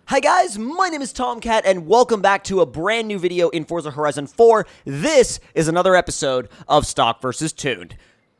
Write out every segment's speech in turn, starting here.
Hi guys, my name is Tomcat and welcome back to a brand new video in Forza Horizon 4. This is another episode of Stock vs. Tuned.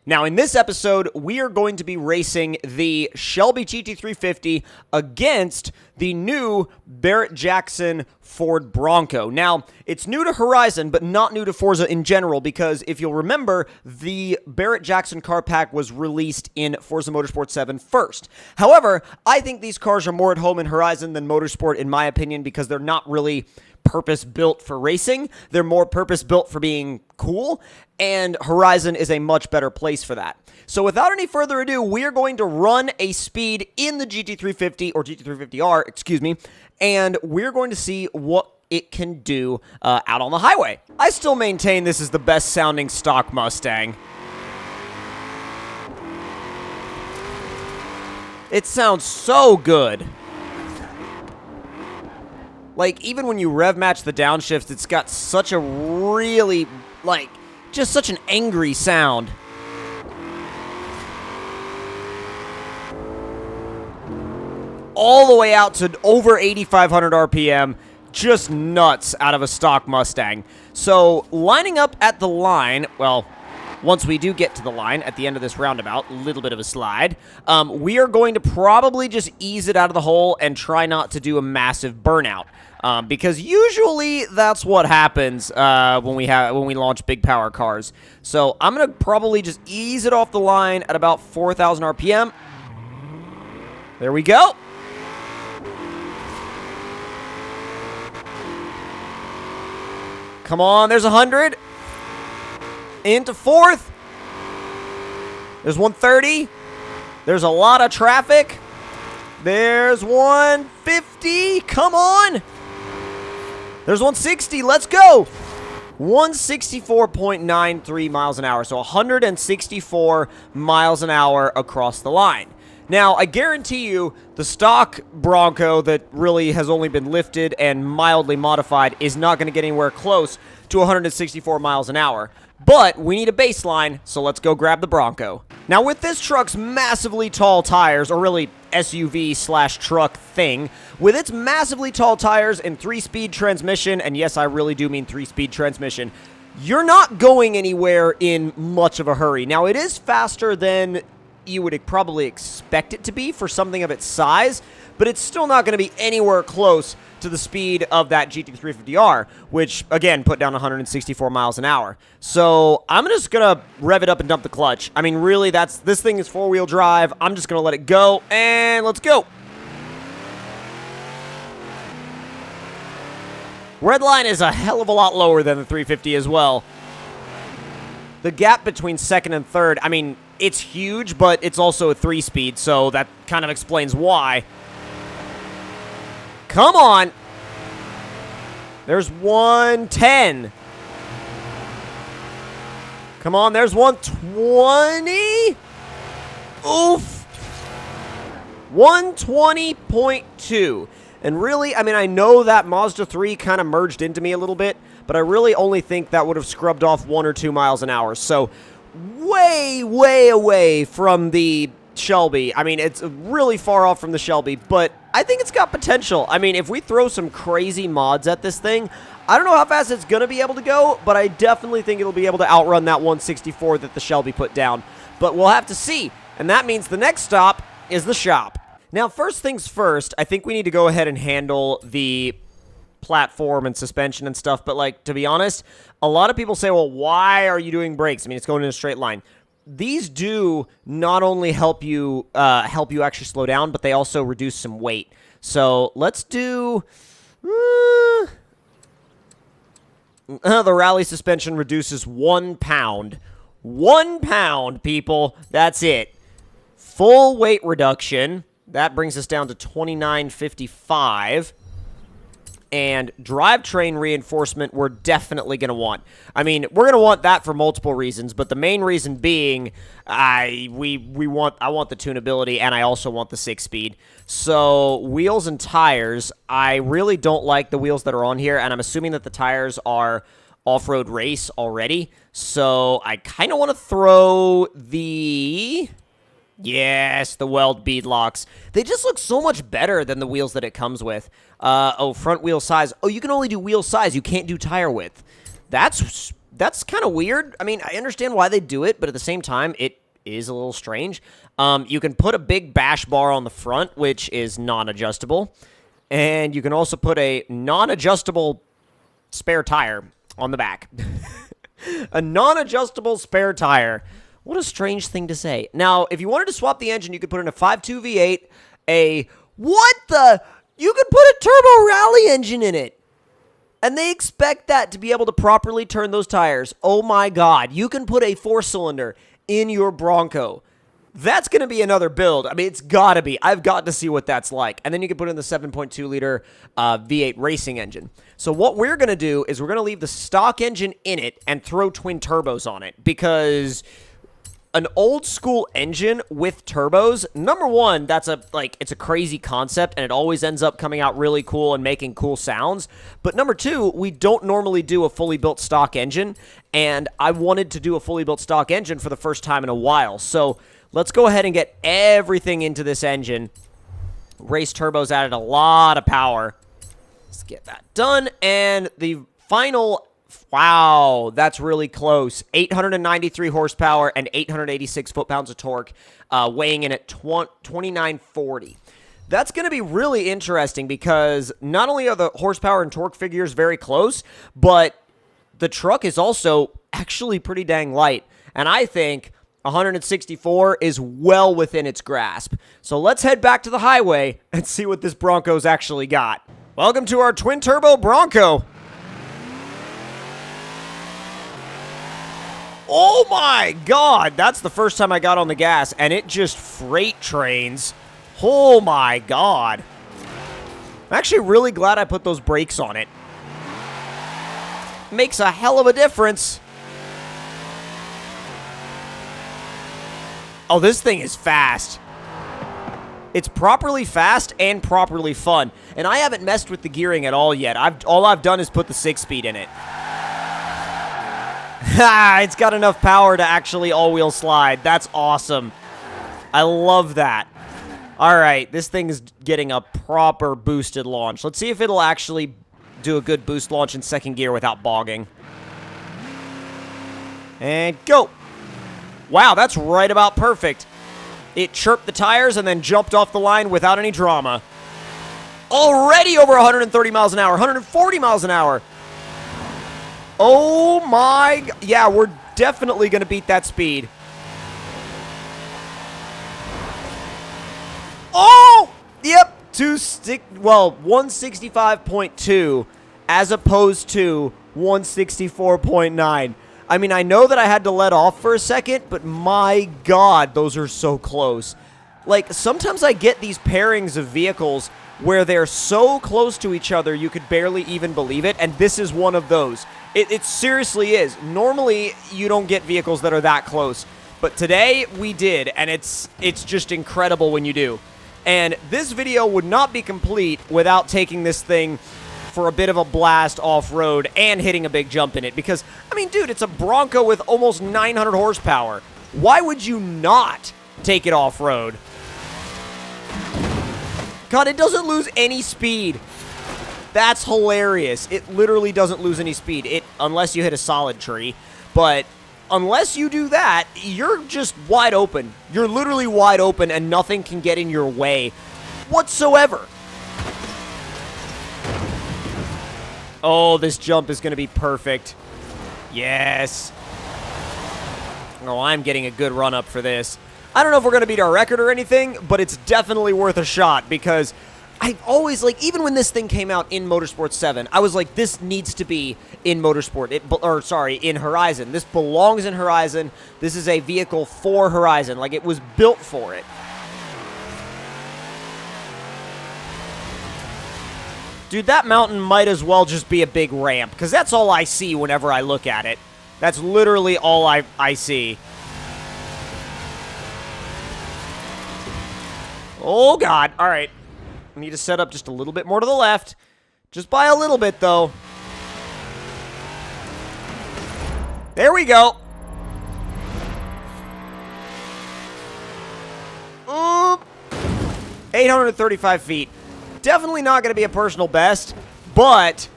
Now in this episode, we are going to be racing the Shelby GT350 against the new Barrett Jackson Ford Bronco. Now, it's new to Horizon, but not new to Forza in general, because if you'll remember, the Barrett Jackson car pack was released in Forza Motorsport 7 first. However, I think these cars are more at home in Horizon than Motorsport, in my opinion, because they're not really purpose-built for racing. They're more purpose-built for being cool, and Horizon is a much better place for that. So without any further ado, we are going to run a speed in the GT350, or GT350R, excuse me, and we're going to see what it can do out on the highway. I still maintain this is the best sounding stock Mustang. It sounds so good. Like, even when you rev match the downshifts, it's got such a really, like, just such an angry sound. All the way out to over 8,500 RPM, just nuts out of a stock Mustang. So, lining up at the line, well, once we do get to the line at the end of this roundabout, a little bit of a slide, we are going to probably just ease it out of the hole and try not to do a massive burnout. Because usually that's what happens when we launch big power cars. So I'm gonna probably just ease it off the line at about 4,000 RPM. There we go. Come on, there's 100. Into fourth. There's 130. There's a lot of traffic. There's 150. Come on. There's 160. Let's go. 164.93 miles an hour. So 164 miles an hour across the line. Now, I guarantee you the stock Bronco that really has only been lifted and mildly modified is not going to get anywhere close to 164 miles an hour. But we need a baseline, so let's go grab the Bronco. Now, with this truck's massively tall tires, or really SUV/truck thing, with its massively tall tires and 3-speed transmission, and yes, I really do mean 3-speed transmission, you're not going anywhere in much of a hurry. Now, it is faster than you would probably expect it to be for something of its size, but it's still not going to be anywhere close to the speed of that GT350R, which, again, put down 164 miles an hour. So I'm just going to rev it up and dump the clutch. I mean, really, this thing is 4-wheel drive. I'm just going to let it go, and let's go. Red line is a hell of a lot lower than the 350 as well. The gap between second and third, I mean, it's huge, but it's also a 3-speed, so that kind of explains why. Come on. There's 110. Come on, there's 120. Oof. 120.2. And really, I mean, I know that Mazda 3 kind of merged into me a little bit, but I really only think that would have scrubbed off 1 or 2 miles an hour. So way, way away from the Shelby. I mean, it's really far off from the Shelby, but I think it's got potential. I mean, if we throw some crazy mods at this thing, I don't know how fast it's going to be able to go, but I definitely think it'll be able to outrun that 164 that the Shelby put down. But we'll have to see, and that means the next stop is the shop. Now, first things first, I think we need to go ahead and handle the platform and suspension and stuff, but, like, to be honest, a lot of people say, well, why are you doing brakes? I mean, it's going in a straight line. These do not only help you actually slow down, but they also reduce some weight. So let's do the rally suspension reduces 1 pound. 1 pound, people. That's it. Full weight reduction. That brings us down to 29.55. And drivetrain reinforcement we're definitely going to want. I mean, we're going to want that for multiple reasons, but the main reason being I want the tunability, and I also want the 6-speed. So, wheels and tires, I really don't like the wheels that are on here, and I'm assuming that the tires are off-road race already. So, I kind of want to throw the Yes, the weld bead locks. They just look so much better than the wheels that it comes with. Oh, front wheel size. Oh, you can only do wheel size. You can't do tire width. That's kind of weird. I mean, I understand why they do it, but at the same time, it is a little strange. You can put a big bash bar on the front, which is non-adjustable. And you can also put a non-adjustable spare tire on the back. A non-adjustable spare tire. What a strange thing to say. Now, if you wanted to swap the engine, you could put in a 5.2 V8, you could put a turbo rally engine in it. And they expect that to be able to properly turn those tires. Oh my God. You can put a 4-cylinder in your Bronco. That's going to be another build. I mean, it's got to be. I've got to see what that's like. And then you can put in the 7.2-liter V8 racing engine. So what we're going to do is we're going to leave the stock engine in it and throw twin turbos on it. Because an old school engine with turbos, number one, it's a crazy concept and it always ends up coming out really cool and making cool sounds. But number two, we don't normally do a fully built stock engine, and I wanted to do a fully built stock engine for the first time in a while. So let's go ahead and get everything into this engine. Race turbos added a lot of power. Let's get that done. And the final, wow, that's really close. 893 horsepower and 886 foot-pounds of torque, weighing in at 2940. That's going to be really interesting because not only are the horsepower and torque figures very close, but the truck is also actually pretty dang light. And I think 164 is well within its grasp. So let's head back to the highway and see what this Bronco's actually got. Welcome to our twin-turbo Bronco. Oh my God, that's the first time I got on the gas, and it just freight trains. Oh my God. I'm actually really glad I put those brakes on it. Makes a hell of a difference. Oh, this thing is fast. It's properly fast and properly fun. And I haven't messed with the gearing at all yet. All I've done is put the 6-speed in it. It's got enough power to actually all-wheel slide. That's awesome. I love that. All right, this thing is getting a proper boosted launch. Let's see if it'll actually do a good boost launch in second gear without bogging. And go. Wow, that's right about perfect. It chirped the tires and then jumped off the line without any drama. Already over 130 miles an hour, 140 miles an hour. Oh my, yeah, we're definitely going to beat that speed. Oh, yep, 165.2 as opposed to 164.9. I mean, I know that I had to let off for a second, but my God, those are so close. Like, sometimes I get these pairings of vehicles where they're so close to each other you could barely even believe it, and this is one of those. It seriously is. Normally, you don't get vehicles that are that close, but today we did, and it's just incredible when you do. And this video would not be complete without taking this thing for a bit of a blast off-road and hitting a big jump in it, because, I mean, dude, it's a Bronco with almost 900 horsepower. Why would you not take it off-road? God, it doesn't lose any speed. That's hilarious. It literally doesn't lose any speed, unless you hit a solid tree. But unless you do that, you're just wide open. You're literally wide open, and nothing can get in your way whatsoever. Oh, this jump is going to be perfect. Yes. Oh, I'm getting a good run-up for this. I don't know if we're going to beat our record or anything, but it's definitely worth a shot because I always, like, even when this thing came out in Motorsport 7, I was like, this needs to be in Motorsport, in Horizon. This belongs in Horizon. This is a vehicle for Horizon. Like, it was built for it. Dude, that mountain might as well just be a big ramp, because that's all I see whenever I look at it. That's literally all I see. Oh, God. All right. I need to set up just a little bit more to the left. Just by a little bit, though. There we go. Oh, 835 feet. Definitely not going to be a personal best, but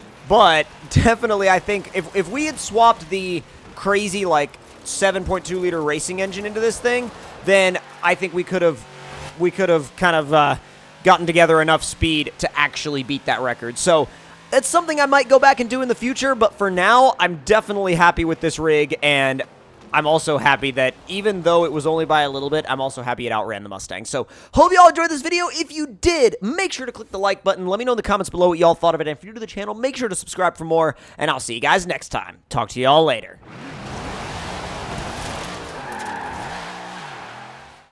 definitely I think if we had swapped the crazy, like, 7.2 liter racing engine into this thing, then I think we could have kind of gotten together enough speed to actually beat that record. So that's something I might go back and do in the future, but for now, I'm definitely happy with this rig, and I'm also happy that even though it was only by a little bit, I'm also happy it outran the Mustang. So hope y'all enjoyed this video. If you did, make sure to click the like button. Let me know in the comments below what y'all thought of it. And if you're new to the channel, make sure to subscribe for more, and I'll see you guys next time. Talk to y'all later.